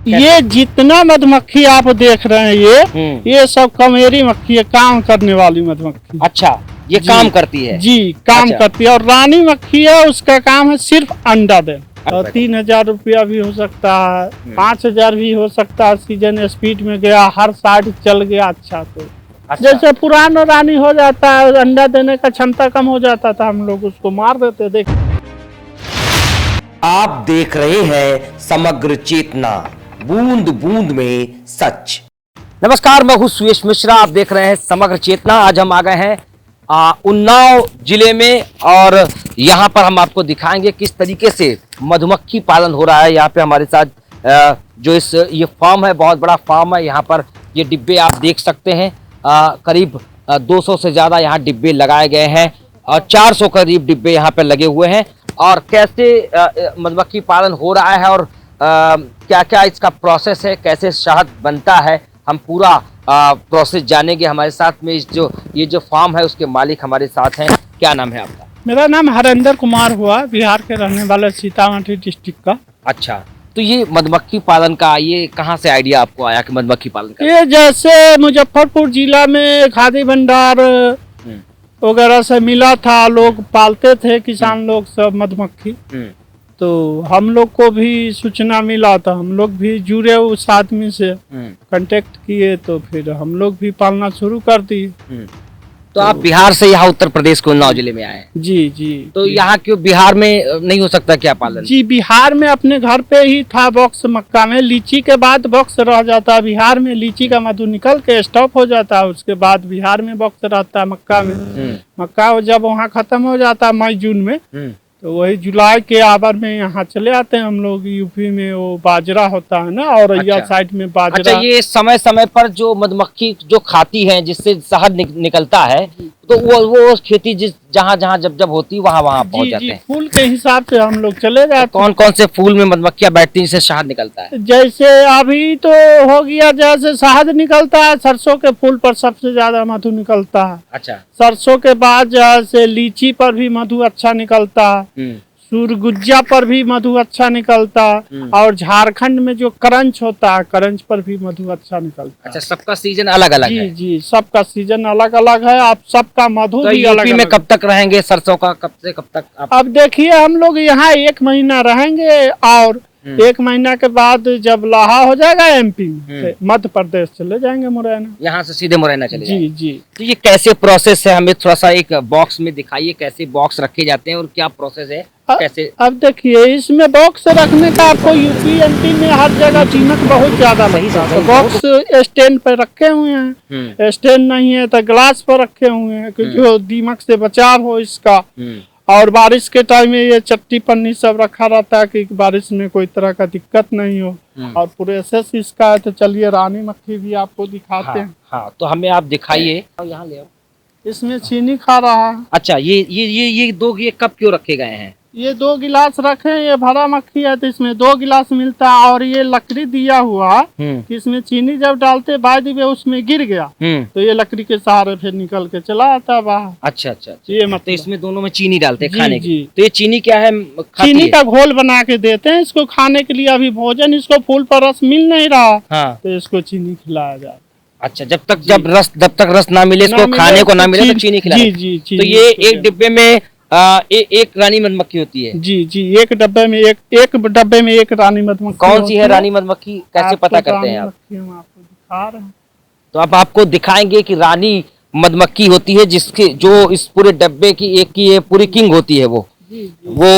ये जितना मधुमक्खी आप देख रहे हैं ये सब कमेरी मक्खी है, काम करने वाली मधुमक्खी। अच्छा, ये काम करती है? जी, काम करती है। और रानी मक्खी है, उसका काम है सिर्फ अंडा देना। और 3000 रुपया भी हो सकता है, 5000 भी हो सकता है। सीजन स्पीड में गया, हर साइड चल गया अच्छा तो। जैसे पुराना रानी हो जाता है, अंडा देने का क्षमता कम हो जाता था, हम लोग उसको मार देते। देख, आप देख रहे हैं समग्र चेतना, बूंद बूंद में सच। नमस्कार, मैं हूं सुयश मिश्रा, आप देख रहे हैं समग्र चेतना। आज हम आ गए हैं उन्नाव जिले में और यहाँ पर हम आपको दिखाएंगे किस तरीके से मधुमक्खी पालन हो रहा है। यहाँ पे हमारे साथ जो ये फार्म है, बहुत बड़ा फार्म है। यहाँ पर ये डिब्बे आप देख सकते हैं, करीब 200 से ज़्यादा यहाँ डिब्बे लगाए गए हैं और 400 करीब डिब्बे यहाँ पर लगे हुए हैं। और कैसे मधुमक्खी पालन हो रहा है और क्या क्या इसका प्रोसेस है, कैसे शहद बनता है, हम पूरा प्रोसेस जानेंगे। हमारे साथ में ये जो फार्म है उसके मालिक हमारे साथ हैं। क्या नाम है आपका? मेरा नाम हरेंद्र कुमार हुआ, बिहार के रहने वाला, सीतामढ़ी डिस्ट्रिक्ट का। अच्छा, तो ये मधुमक्खी पालन का ये कहाँ से आइडिया आपको आया कि मधुमक्खी पालन का? ये जैसे मुजफ्फरपुर जिला में खादी भंडार वगैरह से मिला था, लोग पालते थे, किसान लोग सब मधुमक्खी। तो हम लोग को भी सूचना मिला था, हम लोग भी जुड़े उस आदमी से, कांटेक्ट किए, तो फिर हम लोग भी पालना शुरू कर दिए। तो आप बिहार से यहाँ उत्तर प्रदेश के उन्नाव जिले में आए? जी जी। तो यहाँ क्यों बिहार में नहीं हो सकता क्या पालन? जी, बिहार में अपने घर पे ही था बॉक्स मक्का में। लीची के बाद बॉक्स रह जाता है बिहार में, लीची का मधु निकल के स्टॉप हो जाता है, उसके बाद बिहार में बॉक्स रहता है मक्का में। मक्का जब वहाँ खत्म हो जाता है मई जून में, तो वही जुलाई के आवर में यहाँ चले आते हैं हम लोग। यूपी में वो बाजरा होता है ना, और यह साइड में बाजरा। अच्छा, ये समय समय पर जो मधुमक्खी जो खाती है जिससे शहद निकलता है, तो वो खेती जहाँ जब होती वहाँ पहुँच जाते हैं। फूल के हिसाब से हम लोग चले जाते हैं। कौन कौन से फूल में मधुमक्खियाँ बैठती हैं जिससे शहद निकलता है? जैसे अभी तो हो गया, जैसे शहद निकलता है सरसों के फूल पर सबसे ज्यादा मधु निकलता है। अच्छा, सरसों के बाद जैसे लीची पर भी मधु अच्छा निकलता है, सूरगुज्जा पर भी मधु अच्छा निकलता, और झारखंड में जो करंच होता है, करंच पर भी मधु अच्छा निकलता। अच्छा, सबका सीजन अलग अलग है? जी, सबका सीजन अलग अलग है। आप सबका मधु तो भी अलग में कब तक रहेंगे सरसों का, कब से कब तक आप? अब देखिए, हम लोग यहाँ 1 महीना रहेंगे और 1 महीना के बाद जब लाहा हो जाएगा एमपी में, मध्य प्रदेश चले जाएंगे, मुरैना। यहाँ से सीधे मुरैना चले जाएंगे? जी। तो ये कैसे प्रोसेस है, हमें थोड़ा सा एक बॉक्स में दिखाइए, कैसे बॉक्स रखे जाते हैं और क्या प्रोसेस है कैसे? अब देखिए, इसमें बॉक्स रखने का आपको यूपी एमपी में हर जगह कीमत बहुत ज्यादा लगता है। तो बॉक्स स्टैंड पर रखे हुए हैं, स्टैंड नहीं है तो ग्लास पर रखे हुए हैं, क्योंकि दीमक से बचाव हो इसका। और बारिश के टाइम में ये चट्टी पन्नी सब रखा रहता है कि बारिश में कोई तरह का दिक्कत नहीं हो। और प्रोसेस इसका है। तो चलिए रानी मक्खी भी आपको दिखाते हैं। हाँ, तो हमें आप दिखाइए। यहाँ ले आओ। इसमें चीनी खा रहा है। अच्छा, ये 2 कप क्यों रखे गए हैं? ये 2 गिलास रखे, ये भरा मक्खी है तो इसमें 2 गिलास मिलता है। और ये लकड़ी दिया हुआ कि इसमें चीनी जब डालते बाद में उसमें गिर गया तो ये लकड़ी के सहारे फिर निकल के चला आता है बाहर। अच्छा, ये मतलब इसमें दोनों में चीनी डालते हैं खाने की। तो ये चीनी क्या है? चीनी का घोल बना के देते हैं इसको खाने के लिए। अभी भोजन इसको फूल पर रस मिल नहीं रहा, तो इसको चीनी खिलाया जाए। अच्छा, जब तक रस ना मिले, इसको खाने को ना मिले तो चीनी खिलाया। जी। तो ये एक डिब्बे में एक रानी मधुमक्खी होती है? जी, एक डब्बे में एक रानी मधुमक्खी। कौन सी है रानी मधुमक्खी, कैसे पता करते हैं आप? हम आपको दिखा रहे हैं। तो अब आपको दिखाएंगे कि रानी मधुमक्खी होती है जिसके जो इस पूरे डब्बे की ये पूरी किंग होती है। वो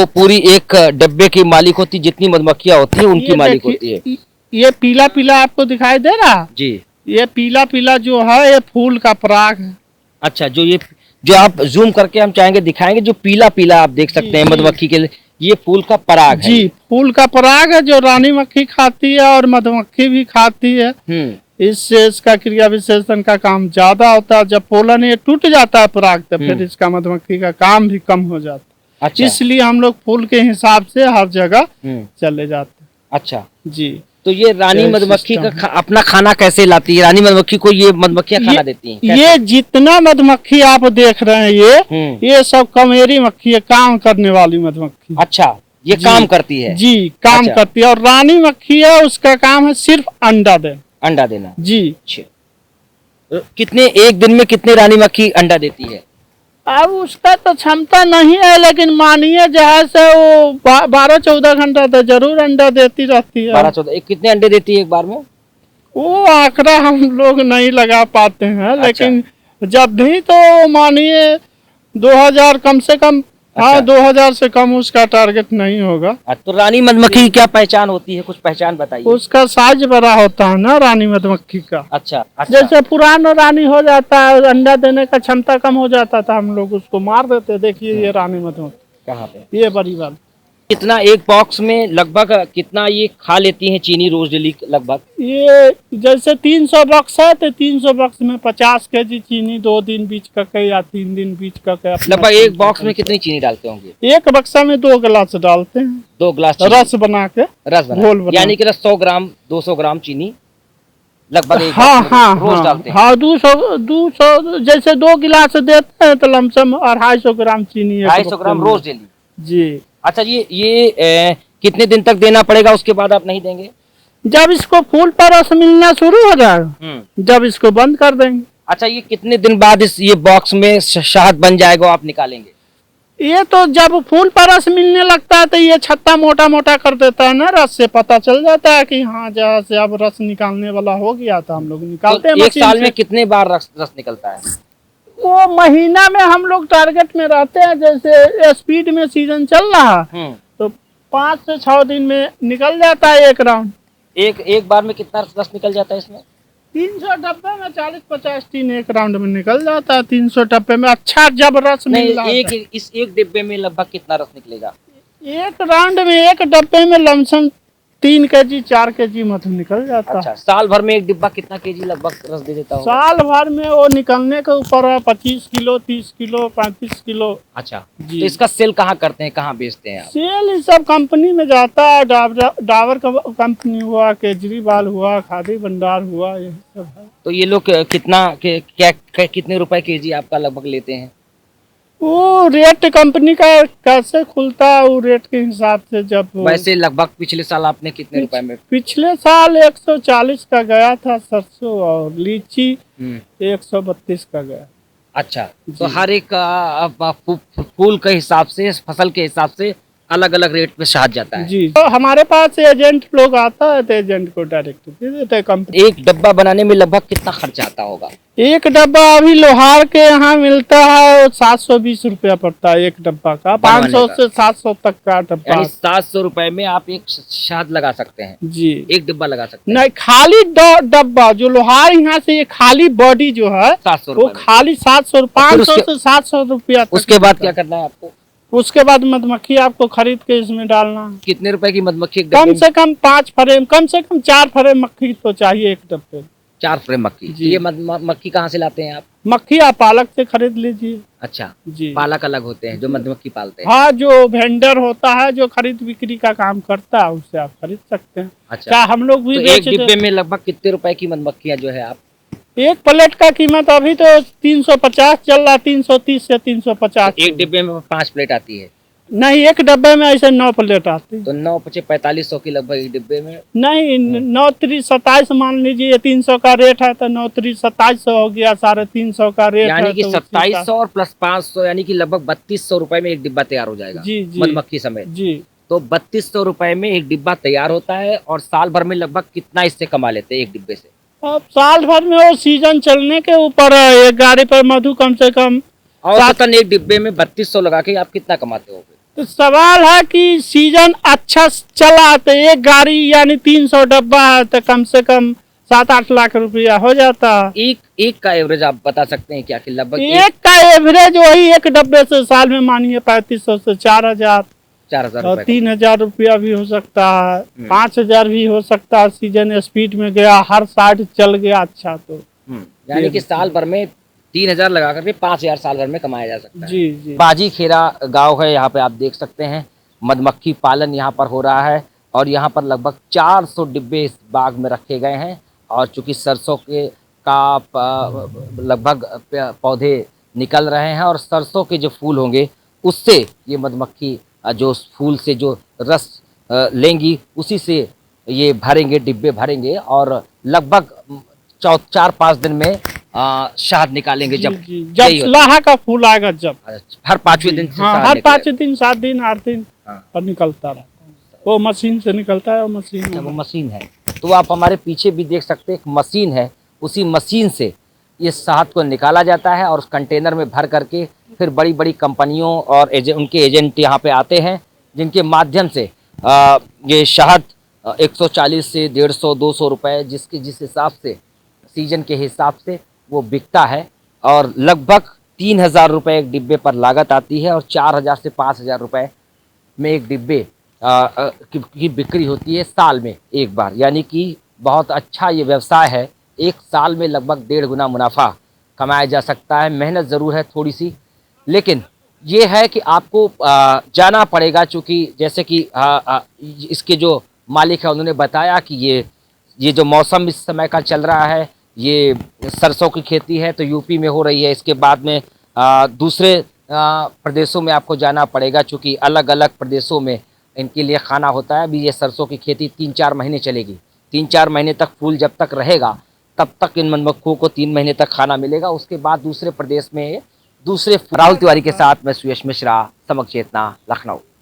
पूरी एक डब्बे की मालिक होती है, जितनी मधुमक्खियाँ होती है उनकी मालिक होती है। ये पीला पीला आपको दिखाई दे रहा? जी, ये पीला पीला जो है ये फूल का पराग है। अच्छा, जो आप जूम करके हम चाहेंगे दिखाएंगे, जो पीला पीला आप देख सकते हैं मधुमक्खी के लिए, ये फूल का पराग है। जी, फूल का पराग है जो रानी मक्खी खाती है और मधुमक्खी भी खाती है। इससे इसका क्रिया विशेषण का काम ज्यादा होता है। जब पोलन ये टूट जाता है पराग, तो फिर इसका मधुमक्खी का काम भी कम हो जाता है। अच्छा। इसलिए हम लोग फूल के हिसाब से हर जगह चले जाते हैं। अच्छा जी। तो ये रानी मधुमक्खी का अपना खाना कैसे लाती है? रानी मधुमक्खी को ये मधुमक्खियाँ खाना देती हैं? ये जितना मधुमक्खी आप देख रहे हैं ये सब कमेरी मक्खी है, काम करने वाली मधुमक्खी। अच्छा, ये काम करती है? जी, काम अच्छा। करती है। और रानी मक्खी है, उसका काम है सिर्फ अंडा देना। अंडा देना? जी। अच्छा। तो कितने, एक दिन में कितने रानी मक्खी अंडा देती है? अब उसका तो क्षमता नहीं है, लेकिन मानिए जहाँ से वो 12-14 घंटा तो जरूर अंडा देती रहती है। 12-14? कितने अंडे देती है एक बार में? वो आंकड़ा हम लोग नहीं लगा पाते हैं, लेकिन जब भी तो मानिए 2000 कम से कम। हाँ, 2000 से कम उसका टारगेट नहीं होगा। तो रानी मधुमक्खी की क्या पहचान होती है, कुछ पहचान बताइए। उसका साइज बड़ा होता है ना रानी मधुमक्खी का। अच्छा, अच्छा। जैसे पुराना रानी हो जाता है, अंडा देने का क्षमता कम हो जाता था, हम लोग उसको मार देते। देखिए ये रानी मधुमक्खी कहाँ पे? ये बड़ी वाली। कितना एक बॉक्स में लगभग कितना ये खा लेती है चीनी रोज डेली लगभग? ये जैसे 300 बॉक्स है तो 300 बॉक्स में 50 केजी चीनी 2 दिन बीच का के या 3 दिन बीच का के। लगभग एक बॉक्स में कितनी चीनी डालते होंगे? एक बक्सा में 2 गिलास डालते हैं। 2 गिलास रस बना के, रस बना, घोल बना, यानी कि 100 ग्राम 200 ग्राम चीनी लगभग एक हाँ बॉक्स में हाँ रोज डालते हैं। हाँ, 200 जैसे 2 गिलास देते हैं तो लमसम 250 ग्राम चीनी 250 ग्राम रोज डेली? जी। अच्छा, ये कितने दिन तक देना पड़ेगा, उसके बाद आप नहीं देंगे? जब इसको फूल पर रस मिलना शुरू हो जाएगा, जब इसको बंद कर देंगे। अच्छा, ये कितने दिन बाद ये बॉक्स में शहद बन जाएगा, आप निकालेंगे? ये तो जब फूल पर रस मिलने लगता है तो ये छत्ता मोटा मोटा कर देता है ना, रस से पता चल जाता है कि हाँ जहाँ से अब रस निकालने वाला हो गया तो हम लोग निकालते हैं। एक साल में कितने बार रस निकलता है? वो महीना में हम लोग टारगेट में रहते हैं। जैसे स्पीड में सीजन चल रहा है तो 5 से 6 दिन में निकल जाता है एक राउंड। एक बार में कितना रस निकल जाता है इसमें? 300 डब्बे में 40-50 टीन एक राउंड में निकल जाता है। 300 डब्बे में अच्छा जब रस मिल रहा है। एक डिब्बे में लगभग कितना रस निकलेगा? एक राउंड में एक डब्बे में लमसम 3 केजी 4 केजी मधु निकल जाता है। अच्छा, साल भर में एक डिब्बा कितना केजी लगभग रस दे देता होगा? साल भर में वो निकलने के ऊपर है, 25 किलो 30 किलो 35 किलो। अच्छा जी। तो इसका सेल कहाँ करते हैं, कहाँ बेचते हैं आप? सेल इस सब कंपनी में जाता है। डाबर कंपनी हुआ, केजरीवाल हुआ, खादी भंडार हुआ, ये सब है। तो ये लोग कितने रुपए केजी आपका लगभग लेते हैं? वो रेट कंपनी का कैसे खुलता है, वो रेट के हिसाब से। जब वैसे लगभग पिछले साल आपने कितने रुपए में? पिछले साल 140 का गया था सरसों, और लीची 132 का गया। अच्छा, तो हर एक फूल के हिसाब से, फसल के हिसाब से अलग अलग रेट पे शहद जाता है। जी। तो हमारे पास एजेंट लोग आता है तो एजेंट को डायरेक्ट दे देते हैं कंपनी। एक डब्बा बनाने में लगभग कितना खर्चा आता होगा? एक डब्बा अभी लोहार के यहाँ मिलता है 720 रुपया पड़ता है एक डब्बा का। 500 से 700 तक का डब्बा। यानी 700 रुपए में आप एक शहद लगा सकते हैं? जी। एक डिब्बा लगा सकते हैं? नहीं, खाली डब्बा जो लोहार यहाँ से, ये खाली बॉडी जो है 700 वो खाली 700 500 से 700 रुपया। उसके बाद क्या करना है आपको? उसके बाद मधुमक्खी आपको खरीद के इसमें डालना है। कितने रुपए की मधुमक्खी? कम से कम 5 फ्रेम, कम से कम 4 फ्रेम मक्खी तो चाहिए एक डब्बे। 4 फ्रेम मक्खी? ये मक्खी कहाँ से लाते हैं आप? मक्खी आप पालक से खरीद लीजिए। अच्छा जी। पालक अलग होते हैं जो मधुमक्खी पालते हैं? हाँ, जो वेंडर होता है जो खरीद बिक्री का काम करता है उससे आप खरीद सकते हैं। अच्छा, क्या हम लोग भी तो एक डिब्बे में लगभग कितने रुपए की मधुमक्खियाँ जो है आप? एक प्लेट का कीमत अभी तो 350 चल रहा, 330 से 350। एक डिब्बे में 5 प्लेट आती है? नहीं, एक डब्बे में ऐसे 9 प्लेट आती है। तो 9 पचे 4500 की लगभग एक डिब्बे में? नहीं, 9 3 27 मान लीजिए। 300 का रेट है तो 9 3 2700 हो गया। 350 का रेट यानी कि तो 2700 और प्लस 500 यानी कि लगभग 3200 रुपए में एक डिब्बा तैयार हो जाएगा। जी जी मधुमक्खी समेत। जी। तो 3200 रुपए में एक डिब्बा तैयार होता है। और साल भर में लगभग कितना इससे कमा लेते हैं एक डिब्बे से? अब साल भर में वो सीजन चलने के ऊपर है। एक गाड़ी पर मधु कम से कम औसतन एक डिब्बे में 3200 लगा के आप कितना कमाते हो? तो सवाल है कि सीजन अच्छा चला तो एक गाड़ी यानी 300 डब्बा है तो कम से कम 7-8 लाख रुपया हो जाता है। एक का एवरेज आप बता सकते हैं क्या कि लगभग एक का एवरेज वही एक डब्बे से साल में मानिए 3500 से 4000 और 3000 रुपया भी हो सकता है, 5000 भी हो सकता है। सीजन स्पीड में गया, हर साइड चल गया अच्छा तो यानी कि साल भर में 3000 लगा करके 5000 साल भर में कमाया जा सकता है। जी जी। बाजी खेरा गांव है, यहाँ पे आप देख सकते हैं मधुमक्खी पालन यहाँ पर हो रहा है। और यहाँ पर लगभग 400 डिब्बे इस बाग में रखे गए हैं। और चूंकि सरसों के लगभग पौधे निकल रहे हैं और सरसों के जो फूल होंगे उससे ये मधुमक्खी जो फूल से जो रस लेंगी उसी से ये भरेंगे, डिब्बे भरेंगे और लगभग 4-5 दिन में शहद निकालेंगे। जी, जब जी, जब यही होता लाहा का फूल आएगा जब। है। हर 5वें दिन से हाँ, शहद हर निकलेगा। 5 दिन 7 दिन 8 दिन हाँ। और निकलता रहता है। वो मशीन से निकलता है, वो मशीन अच्छा, वो में। मशीन है। तो आप हमारे पीछे भी देख सकते हैं, एक मशीन है। उसी मशीन से ये शहद को निकाला जाता है और उस कंटेनर में भर करके फिर बड़ी बड़ी कंपनियों और उनके एजेंट यहाँ पे आते हैं, जिनके माध्यम से ये शहद 140 से 150-200 रुपए जिस हिसाब से सीजन के हिसाब से वो बिकता है। और लगभग 3000 रुपये एक डिब्बे पर लागत आती है और 4000 से 5000 रुपये में एक डिब्बे की बिक्री होती है साल में एक बार। यानी कि बहुत अच्छा ये व्यवसाय है। एक साल में लगभग 1.5 गुना मुनाफा कमाया जा सकता है। मेहनत ज़रूर है थोड़ी सी, लेकिन ये है कि आपको जाना पड़ेगा। चूँकि जैसे कि इसके जो मालिक है उन्होंने बताया कि ये जो मौसम इस समय का चल रहा है, ये सरसों की खेती है तो यूपी में हो रही है। इसके बाद में दूसरे प्रदेशों में आपको जाना पड़ेगा, चूँकि अलग अलग प्रदेशों में इनके लिए खाना होता है। अभी ये सरसों की खेती 3-4 महीने चलेगी। 3-4 महीने तक फूल जब तक रहेगा तब तक इन मधुमक्खियों को 3 महीने तक खाना मिलेगा। उसके बाद दूसरे प्रदेश में दूसरे। राहुल तिवारी के साथ मैं सुयश मिश्रा, समग्र चेतना, लखनऊ।